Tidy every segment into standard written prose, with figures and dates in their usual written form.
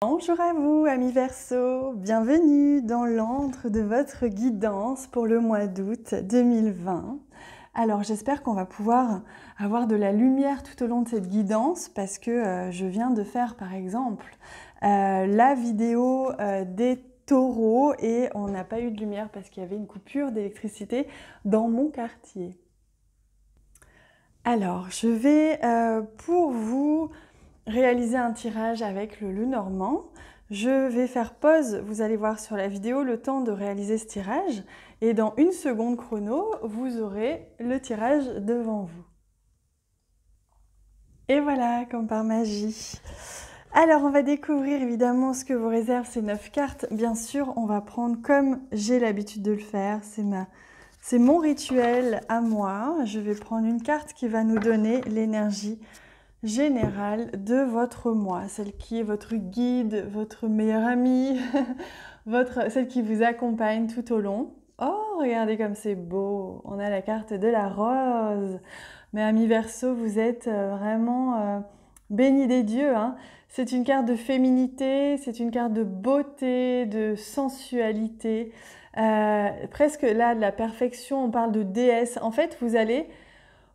Bonjour à vous, amis Verseau, bienvenue dans l'antre de votre guidance pour le mois d'août 2020. Alors j'espère qu'on va pouvoir avoir de la lumière tout au long de cette guidance parce que je viens de faire par exemple la vidéo des taureaux et on n'a pas eu de lumière parce qu'il y avait une coupure d'électricité dans mon quartier. Alors je vais pour vous réaliser un tirage avec le Lenormand. Je vais faire pause, vous allez voir sur la vidéo, le temps de réaliser ce tirage. Et dans une seconde chrono, vous aurez le tirage devant vous. Et voilà, comme par magie. Alors, on va découvrir évidemment ce que vous réservent ces 9 cartes. Bien sûr, on va prendre comme j'ai l'habitude de le faire. C'est mon rituel à moi. Je vais prendre une carte qui va nous donner l'énergie générale de votre mois, celle qui est votre guide, votre meilleure amie, celle qui vous accompagne tout au long. Oh, regardez comme c'est beau, on a la carte de la rose. Mais amis Verseau, vous êtes vraiment bénis des dieux, hein. C'est une carte de féminité, c'est une carte de beauté, de sensualité, presque là de la perfection, on parle de déesse. En fait, vous allez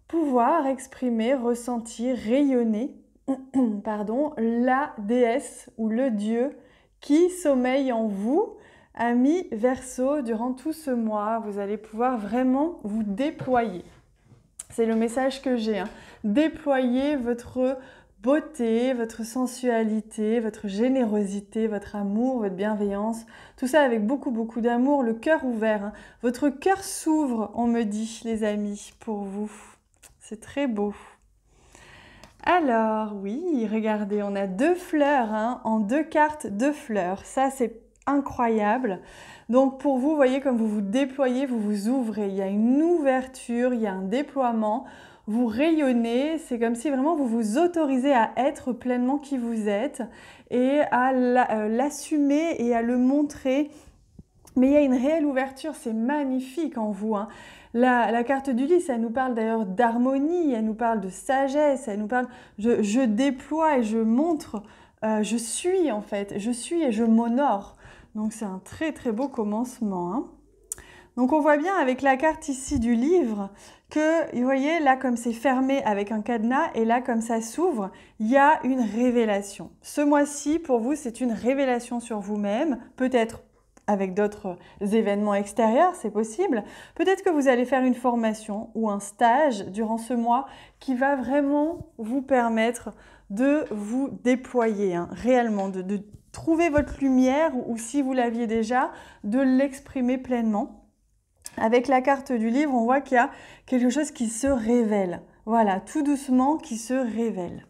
pouvoir exprimer, ressentir, rayonner pardon, la déesse ou le dieu qui sommeille en vous, amis Verseau, durant tout ce mois. Vous allez pouvoir vraiment vous déployer. C'est le message que j'ai, hein. Déployer votre beauté, votre sensualité, votre générosité, votre amour, votre bienveillance, tout ça avec beaucoup d'amour, le cœur ouvert, hein. Votre cœur s'ouvre, on me dit, les amis, pour vous. C'est très beau. Alors, oui, regardez, on a 2 fleurs, hein, en 2 cartes, 2 fleurs. Ça, c'est incroyable. Donc, pour vous, voyez, comme vous vous déployez, vous vous ouvrez. Il y a une ouverture, il y a un déploiement. Vous rayonnez. C'est comme si vraiment vous vous autorisez à être pleinement qui vous êtes et à l'assumer et à le montrer. Mais il y a une réelle ouverture, c'est magnifique en vous, hein. La carte du lys, elle nous parle d'ailleurs d'harmonie, elle nous parle de sagesse, elle nous parle je déploie et je montre, je suis en fait, je suis et je m'honore. Donc c'est un très beau commencement, hein. Donc on voit bien avec la carte ici du livre que, vous voyez, là comme c'est fermé avec un cadenas et là comme ça s'ouvre, il y a une révélation. Ce mois-ci, pour vous, c'est une révélation sur vous-même, peut-être avec d'autres événements extérieurs, c'est possible. Peut-être que vous allez faire une formation ou un stage durant ce mois qui va vraiment vous permettre de vous déployer, hein, réellement, de trouver votre lumière ou si vous l'aviez déjà, de l'exprimer pleinement. Avec la carte du livre, on voit qu'il y a quelque chose qui se révèle. Voilà, tout doucement qui se révèle.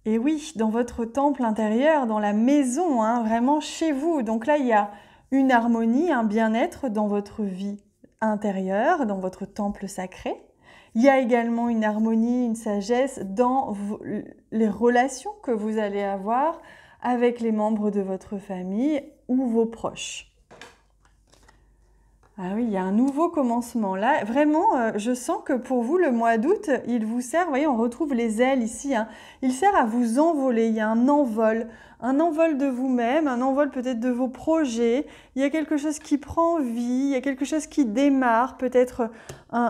Et oui, dans votre temple intérieur, dans la maison, hein, vraiment chez vous. Donc là, il y a une harmonie, un bien-être dans votre vie intérieure, dans votre temple sacré. Il y a également une harmonie, une sagesse dans les relations que vous allez avoir avec les membres de votre famille ou vos proches. Ah oui, il y a un nouveau commencement. Là, vraiment, je sens que pour vous, le mois d'août, il vous sert, vous voyez, on retrouve les ailes ici, hein. Il sert à vous envoler, il y a un envol de vous-même, un envol peut-être de vos projets. Il y a quelque chose qui prend vie, il y a quelque chose qui démarre, peut-être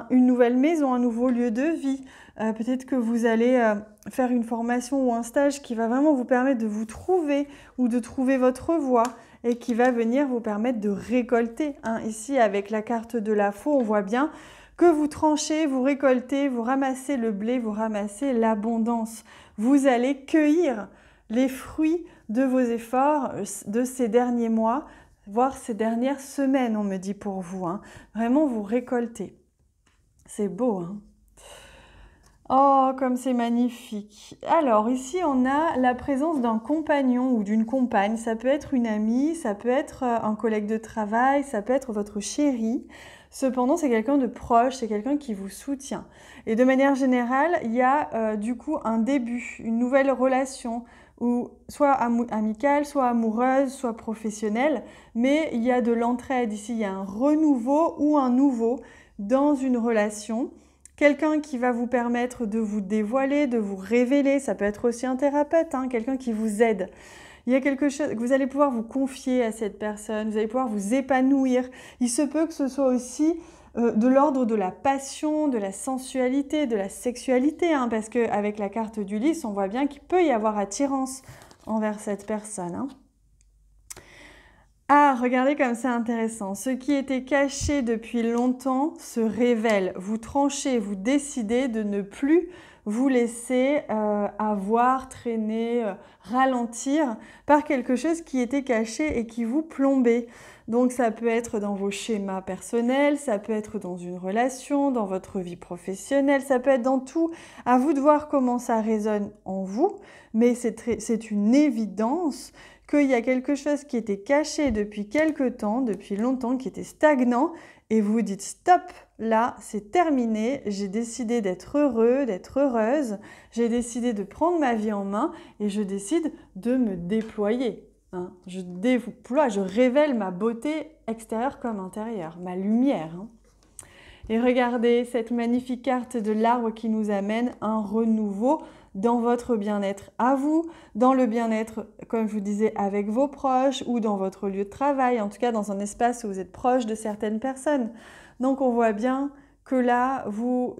une nouvelle maison, un nouveau lieu de vie. Peut-être que vous allez faire une formation ou un stage qui va vraiment vous permettre de vous trouver ou de trouver votre voie et qui va venir vous permettre de récolter, hein. Ici, avec la carte de la faux, on voit bien que vous tranchez, vous récoltez, vous ramassez le blé, vous ramassez l'abondance. Vous allez cueillir les fruits de vos efforts de ces derniers mois, voire ces dernières semaines, on me dit pour vous, hein. Vraiment, vous récoltez. C'est beau, hein. Oh, comme c'est magnifique. Alors, ici, on a la présence d'un compagnon ou d'une compagne. Ça peut être une amie, ça peut être un collègue de travail, ça peut être votre chéri. Cependant, c'est quelqu'un de proche, c'est quelqu'un qui vous soutient. Et de manière générale, il y a du coup un début, une nouvelle relation, ou soit amicale, soit amoureuse, soit professionnelle. Mais il y a de l'entraide ici, il y a un renouveau ou un nouveau dans une relation. Quelqu'un qui va vous permettre de vous dévoiler, de vous révéler. Ça peut être aussi un thérapeute, hein, quelqu'un qui vous aide. Il y a quelque chose que vous allez pouvoir vous confier à cette personne, vous allez pouvoir vous épanouir. Il se peut que ce soit aussi de l'ordre de la passion, de la sensualité, de la sexualité, hein, parce qu'avec la carte du lys, on voit bien qu'il peut y avoir attirance envers cette personne. Hein. Ah, regardez comme c'est intéressant. Ce qui était caché depuis longtemps se révèle. Vous tranchez, vous décidez de ne plus vous laisser avoir, traîner, ralentir par quelque chose qui était caché et qui vous plombait. Donc ça peut être dans vos schémas personnels, ça peut être dans une relation, dans votre vie professionnelle, ça peut être dans tout. À vous de voir comment ça résonne en vous, mais c'est une évidence qu'il y a quelque chose qui était caché depuis quelque temps, depuis longtemps, qui était stagnant, et vous dites stop, là c'est terminé, j'ai décidé d'être heureux, d'être heureuse, j'ai décidé de prendre ma vie en main et je décide de me déployer. Hein. Je déploie, je révèle ma beauté extérieure comme intérieure, ma lumière. Hein. Et regardez cette magnifique carte de l'arbre qui nous amène un renouveau dans votre bien-être à vous, dans le bien-être, comme je vous disais, avec vos proches ou dans votre lieu de travail, en tout cas dans un espace où vous êtes proche de certaines personnes. Donc on voit bien que là,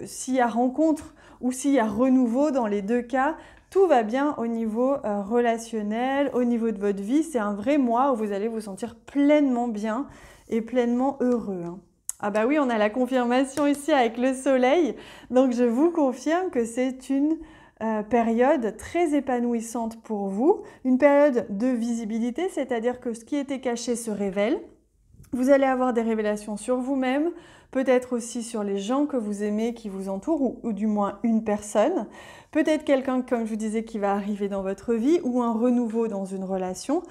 s'il y a rencontre ou s'il y a renouveau dans les deux cas, tout va bien au niveau relationnel, au niveau de votre vie. C'est un vrai mois où vous allez vous sentir pleinement bien et pleinement heureux. Hein. Ah bah oui, on a la confirmation ici avec le soleil. Donc je vous confirme que c'est une période très épanouissante pour vous, une période de visibilité, c'est-à-dire que ce qui était caché se révèle. Vous allez avoir des révélations sur vous-même, peut-être aussi sur les gens que vous aimez, qui vous entourent, ou du moins une personne. Peut-être quelqu'un, comme je vous disais, qui va arriver dans votre vie, ou un renouveau dans une relation.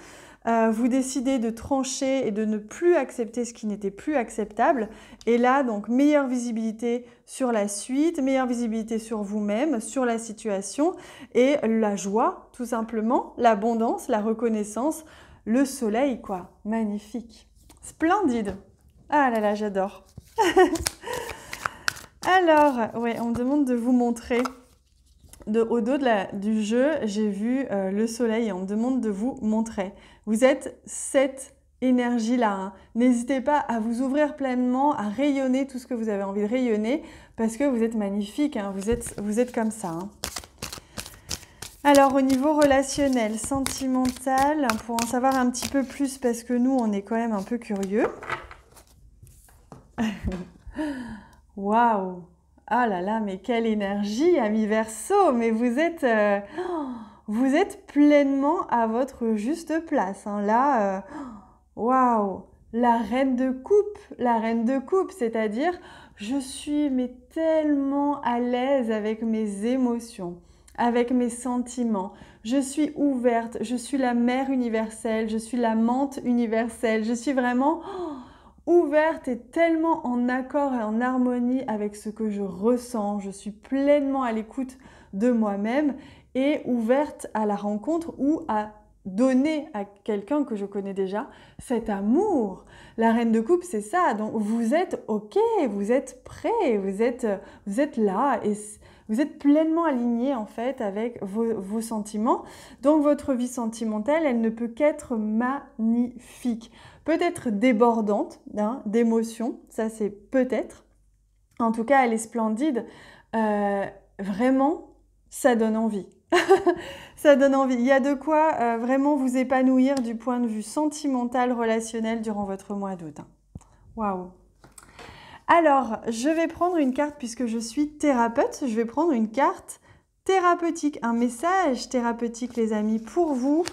Vous décidez de trancher et de ne plus accepter ce qui n'était plus acceptable. Et là, donc, meilleure visibilité sur la suite, meilleure visibilité sur vous-même, sur la situation et la joie, tout simplement, l'abondance, la reconnaissance, le soleil, quoi. Magnifique. Splendide. Ah là là, j'adore. Alors, ouais, on me demande de vous montrer. Au dos du jeu, j'ai vu le soleil et on me demande de vous montrer. Vous êtes cette énergie-là. Hein. N'hésitez pas à vous ouvrir pleinement, à rayonner tout ce que vous avez envie de rayonner parce que vous êtes magnifique, hein. Vous êtes comme ça. Hein. Alors, au niveau relationnel, sentimental, pour en savoir un petit peu plus parce que nous, on est quand même un peu curieux. Waouh! Ah là là, mais quelle énergie, ami Verseau! Mais vous êtes pleinement à votre juste place. Hein. Là, waouh! La reine de coupe, c'est-à-dire je suis mais tellement à l'aise avec mes émotions, avec mes sentiments. Je suis ouverte, je suis la mère universelle, je suis l'amante universelle. Je suis vraiment ouverte et tellement en accord et en harmonie avec ce que je ressens. Je suis pleinement à l'écoute de moi-même et ouverte à la rencontre ou à donner à quelqu'un que je connais déjà cet amour. La reine de coupe, c'est ça. Donc vous êtes OK, vous êtes prêt, vous êtes là et vous êtes pleinement aligné en fait avec vos sentiments. Donc votre vie sentimentale, elle ne peut qu'être magnifique. Peut-être débordante hein, d'émotions, ça c'est peut-être. En tout cas, elle est splendide. Vraiment, ça donne envie. Ça donne envie. Il y a de quoi vraiment vous épanouir du point de vue sentimental, relationnel durant votre mois d'août. Waouh! Alors, je vais prendre une carte puisque je suis thérapeute. Je vais prendre une carte thérapeutique, un message thérapeutique, les amis, pour vous.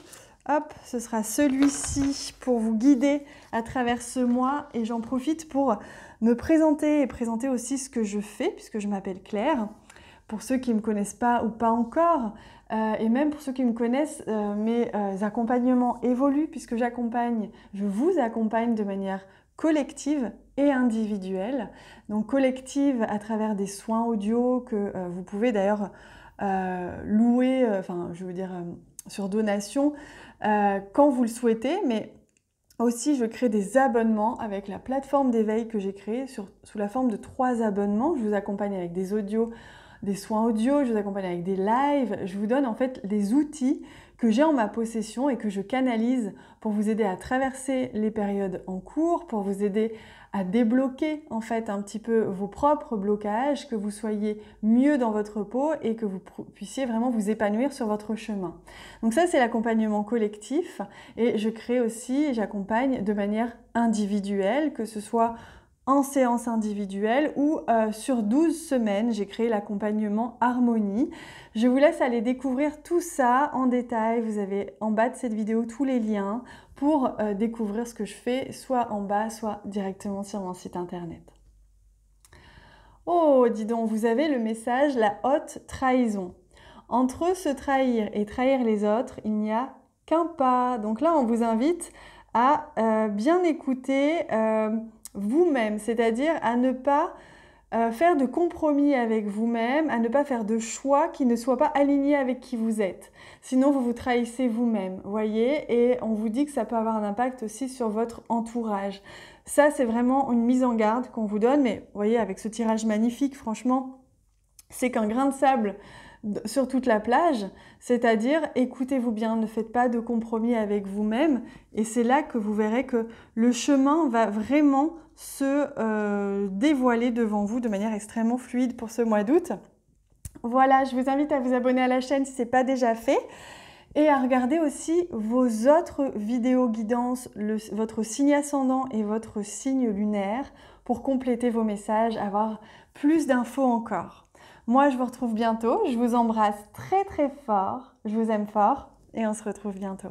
Hop, ce sera celui-ci pour vous guider à travers ce mois. Et j'en profite pour me présenter et présenter aussi ce que je fais puisque je m'appelle Claire. Pour ceux qui ne me connaissent pas ou pas encore, et même pour ceux qui me connaissent, mes accompagnements évoluent puisque je vous accompagne de manière collective et individuelle. Donc collective à travers des soins audio que vous pouvez d'ailleurs louer, sur donation quand vous le souhaitez, mais aussi je crée des abonnements avec la plateforme d'éveil que j'ai créée sous la forme de 3 abonnements. Je vous accompagne avec des audios, des soins audio, je vous accompagne avec des lives, je vous donne en fait des outils que j'ai en ma possession et que je canalise pour vous aider à traverser les périodes en cours, pour vous aider à débloquer en fait un petit peu vos propres blocages, que vous soyez mieux dans votre peau et que vous puissiez vraiment vous épanouir sur votre chemin. Donc ça, c'est l'accompagnement collectif et je crée aussi, j'accompagne de manière individuelle, que ce soit en séance individuelle ou sur 12 semaines, j'ai créé l'accompagnement Harmonie. Je vous laisse aller découvrir tout ça en détail. Vous avez en bas de cette vidéo tous les liens pour découvrir ce que je fais, soit en bas, soit directement sur mon site internet. Oh, dis donc, vous avez le message, la haute trahison. Entre se trahir et trahir les autres, il n'y a qu'un pas. Donc là, on vous invite à bien écouter vous-même, c'est-à-dire à ne pas faire de compromis avec vous-même, à ne pas faire de choix qui ne soient pas alignés avec qui vous êtes. Sinon, vous vous trahissez vous-même, voyez, et on vous dit que ça peut avoir un impact aussi sur votre entourage. Ça, c'est vraiment une mise en garde qu'on vous donne, mais vous voyez, avec ce tirage magnifique, franchement, c'est qu'un grain de sable sur toute la plage, c'est-à-dire écoutez-vous bien, ne faites pas de compromis avec vous-même et c'est là que vous verrez que le chemin va vraiment se dévoiler devant vous de manière extrêmement fluide pour ce mois d'août. Voilà, je vous invite à vous abonner à la chaîne si ce n'est pas déjà fait et à regarder aussi vos autres vidéos guidance, votre signe ascendant et votre signe lunaire pour compléter vos messages, avoir plus d'infos encore. Moi, je vous retrouve bientôt. Je vous embrasse très très fort. Je vous aime fort et on se retrouve bientôt.